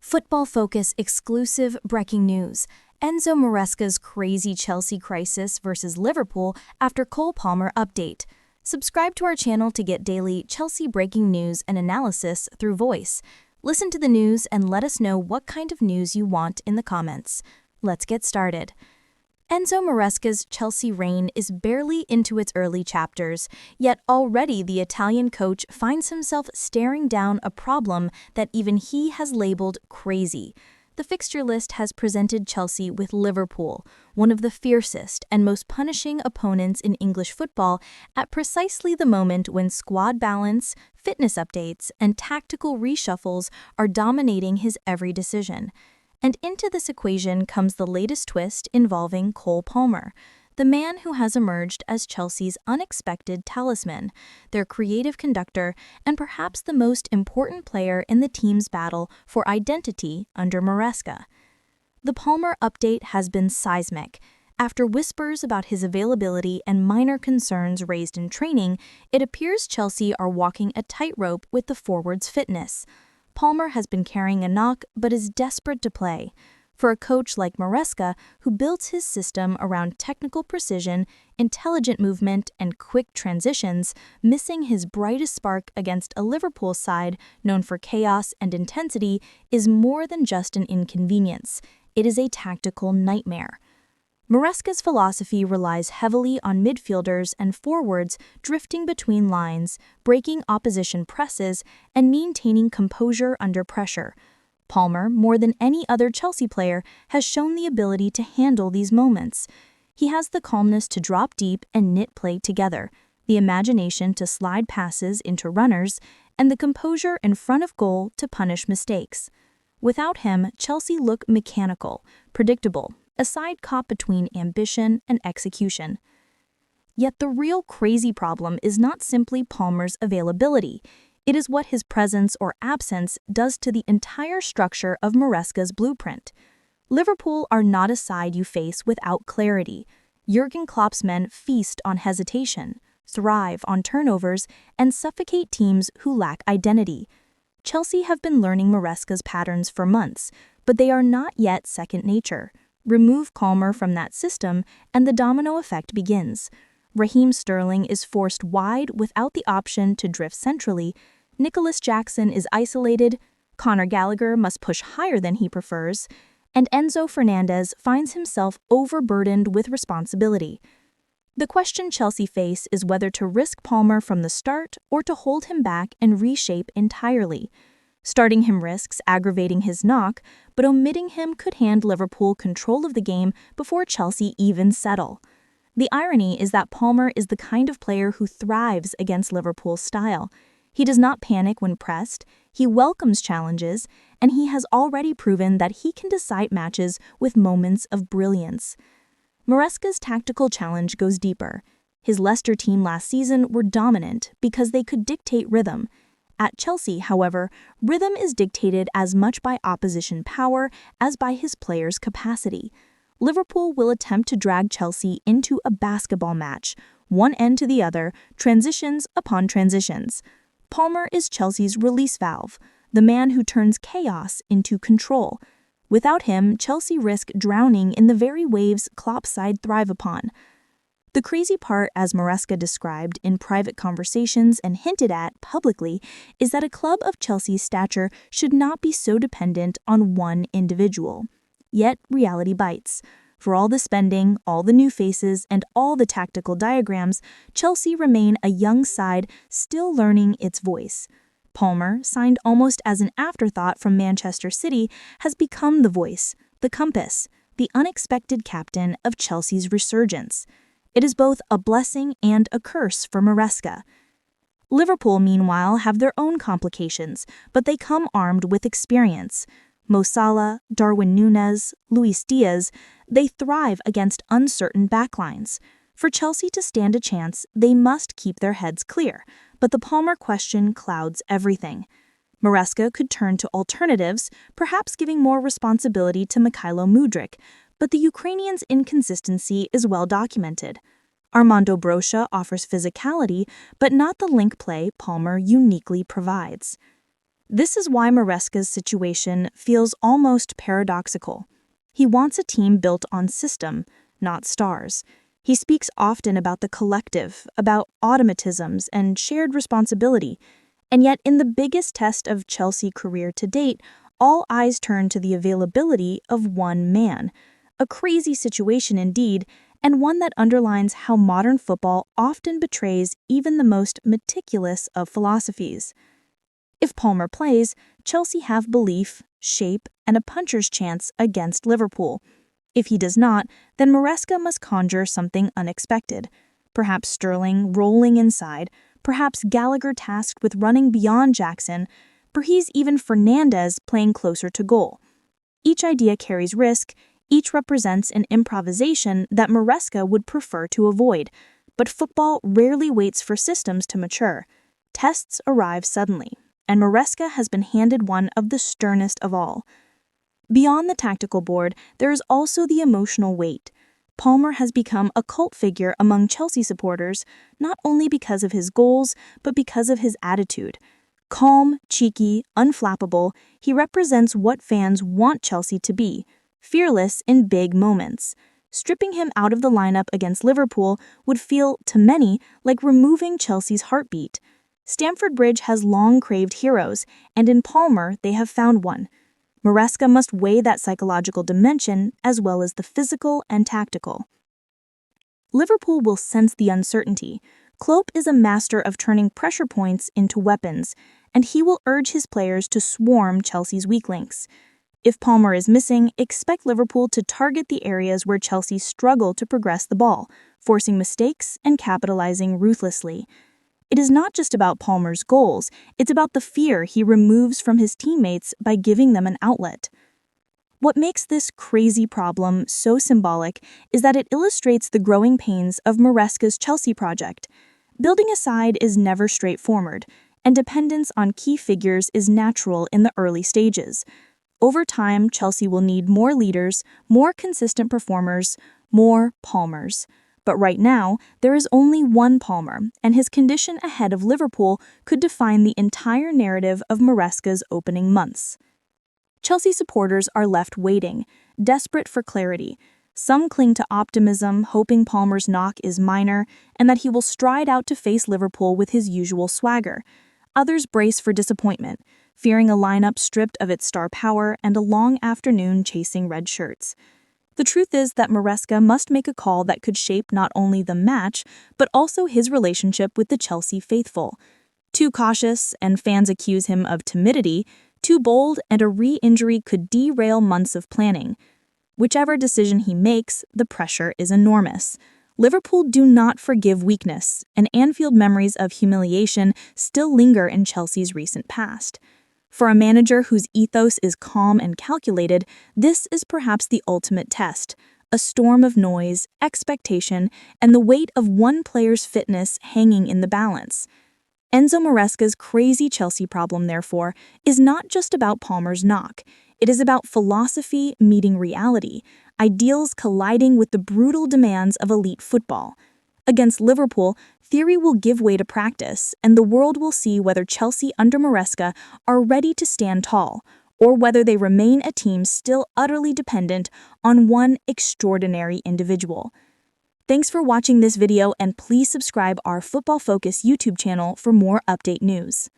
Football Focus exclusive breaking news. Enzo Maresca's crazy Chelsea crisis versus Liverpool after Cole Palmer update. Subscribe to our channel to get daily Chelsea breaking news and analysis through voice. Listen to the news and let us know what kind of news you want in the comments. Let's get started. Enzo Maresca's Chelsea reign is barely into its early chapters, yet already the Italian coach finds himself staring down a problem that even he has labeled crazy. The fixture list has presented Chelsea with Liverpool, one of the fiercest and most punishing opponents in English football, at precisely the moment when squad balance, fitness updates, and tactical reshuffles are dominating his every decision. And into this equation comes the latest twist involving Cole Palmer, the man who has emerged as Chelsea's unexpected talisman, their creative conductor, and perhaps the most important player in the team's battle for identity under Maresca. The Palmer update has been seismic. After whispers about his availability and minor concerns raised in training, it appears Chelsea are walking a tightrope with the forward's fitness. Palmer has been carrying a knock but is desperate to play. For a coach like Maresca, who builds his system around technical precision, intelligent movement, and quick transitions, missing his brightest spark against a Liverpool side known for chaos and intensity is more than just an inconvenience. It is a tactical nightmare. Maresca's philosophy relies heavily on midfielders and forwards drifting between lines, breaking opposition presses, and maintaining composure under pressure. Palmer, more than any other Chelsea player, has shown the ability to handle these moments. He has the calmness to drop deep and knit play together, the imagination to slide passes into runners, and the composure in front of goal to punish mistakes. Without him, Chelsea look mechanical, predictable, a side caught between ambition and execution. Yet the real crazy problem is not simply Palmer's availability. It is what his presence or absence does to the entire structure of Maresca's blueprint. Liverpool are not a side you face without clarity. Jurgen Klopp's men feast on hesitation, thrive on turnovers, and suffocate teams who lack identity. Chelsea have been learning Maresca's patterns for months, but they are not yet second nature. Remove Palmer from that system, and the domino effect begins. Raheem Sterling is forced wide without the option to drift centrally. Nicholas Jackson is isolated. Conor Gallagher must push higher than he prefers. And Enzo Fernandez finds himself overburdened with responsibility. The question Chelsea face is whether to risk Palmer from the start or to hold him back and reshape entirely. Starting him risks aggravating his knock, but omitting him could hand Liverpool control of the game before Chelsea even settle. The irony is that Palmer is the kind of player who thrives against Liverpool's style. He does not panic when pressed, he welcomes challenges, and he has already proven that he can decide matches with moments of brilliance. Maresca's tactical challenge goes deeper. His Leicester team last season were dominant because they could dictate rhythm. At Chelsea, however, rhythm is dictated as much by opposition power as by his players' capacity. Liverpool will attempt to drag Chelsea into a basketball match, one end to the other, transitions upon transitions. Palmer is Chelsea's release valve, the man who turns chaos into control. Without him, Chelsea risk drowning in the very waves Klopp's side thrive upon. The crazy part, as Maresca described in private conversations and hinted at publicly, is that a club of Chelsea's stature should not be so dependent on one individual. Yet reality bites. For all the spending, all the new faces, and all the tactical diagrams, Chelsea remain a young side still learning its voice. Palmer, signed almost as an afterthought from Manchester City, has become the voice, the compass, the unexpected captain of Chelsea's resurgence. It is both a blessing and a curse for Maresca. Liverpool, meanwhile, have their own complications, but they come armed with experience. Mo Salah, Darwin Núñez, Luis Diaz, they thrive against uncertain backlines. For Chelsea to stand a chance, they must keep their heads clear, but the Palmer question clouds everything. Maresca could turn to alternatives, perhaps giving more responsibility to Mykhailo Mudryk, but the Ukrainian's inconsistency is well documented. Armando Broja offers physicality, but not the link play Palmer uniquely provides. This is why Maresca's situation feels almost paradoxical. He wants a team built on system, not stars. He speaks often about the collective, about automatisms and shared responsibility, and yet in the biggest test of Chelsea career to date, all eyes turn to the availability of one man. A crazy situation indeed, and one that underlines how modern football often betrays even the most meticulous of philosophies. If Palmer plays, Chelsea have belief, shape, and a puncher's chance against Liverpool. If he does not, then Maresca must conjure something unexpected. Perhaps Sterling rolling inside, perhaps Gallagher tasked with running beyond Jackson, perhaps even Fernandez playing closer to goal. Each idea carries risk, each represents an improvisation that Maresca would prefer to avoid. But football rarely waits for systems to mature. Tests arrive suddenly, and Maresca has been handed one of the sternest of all. Beyond the tactical board, there is also the emotional weight. Palmer has become a cult figure among Chelsea supporters, not only because of his goals, but because of his attitude. Calm, cheeky, unflappable, he represents what fans want Chelsea to be, fearless in big moments. Stripping him out of the lineup against Liverpool would feel, to many, like removing Chelsea's heartbeat. Stamford Bridge has long craved heroes, and in Palmer they have found one. Maresca must weigh that psychological dimension as well as the physical and tactical. Liverpool will sense the uncertainty. Klopp is a master of turning pressure points into weapons, and he will urge his players to swarm Chelsea's weak links. If Palmer is missing, expect Liverpool to target the areas where Chelsea struggle to progress the ball, forcing mistakes and capitalizing ruthlessly. It is not just about Palmer's goals, it's about the fear he removes from his teammates by giving them an outlet. What makes this crazy problem so symbolic is that it illustrates the growing pains of Maresca's Chelsea project. Building a side is never straightforward, and dependence on key figures is natural in the early stages. Over time, Chelsea will need more leaders, more consistent performers, more Palmers. But right now, there is only one Palmer, and his condition ahead of Liverpool could define the entire narrative of Maresca's opening months. Chelsea supporters are left waiting, desperate for clarity. Some cling to optimism, hoping Palmer's knock is minor and that he will stride out to face Liverpool with his usual swagger. Others brace for disappointment, fearing a lineup stripped of its star power and a long afternoon chasing red shirts. The truth is that Maresca must make a call that could shape not only the match, but also his relationship with the Chelsea faithful. Too cautious, and fans accuse him of timidity. Too bold, and a re-injury could derail months of planning. Whichever decision he makes, the pressure is enormous. Liverpool do not forgive weakness, and Anfield memories of humiliation still linger in Chelsea's recent past. For a manager whose ethos is calm and calculated, this is perhaps the ultimate test, a storm of noise, expectation, and the weight of one player's fitness hanging in the balance. Enzo Maresca's crazy Chelsea problem, therefore, is not just about Palmer's knock. It is about philosophy meeting reality, ideals colliding with the brutal demands of elite football. Against Liverpool, theory will give way to practice, and the world will see whether Chelsea under Maresca are ready to stand tall, or whether they remain a team still utterly dependent on one extraordinary individual. Thanks for watching this video, and please subscribe our Football Focus YouTube channel for more update news.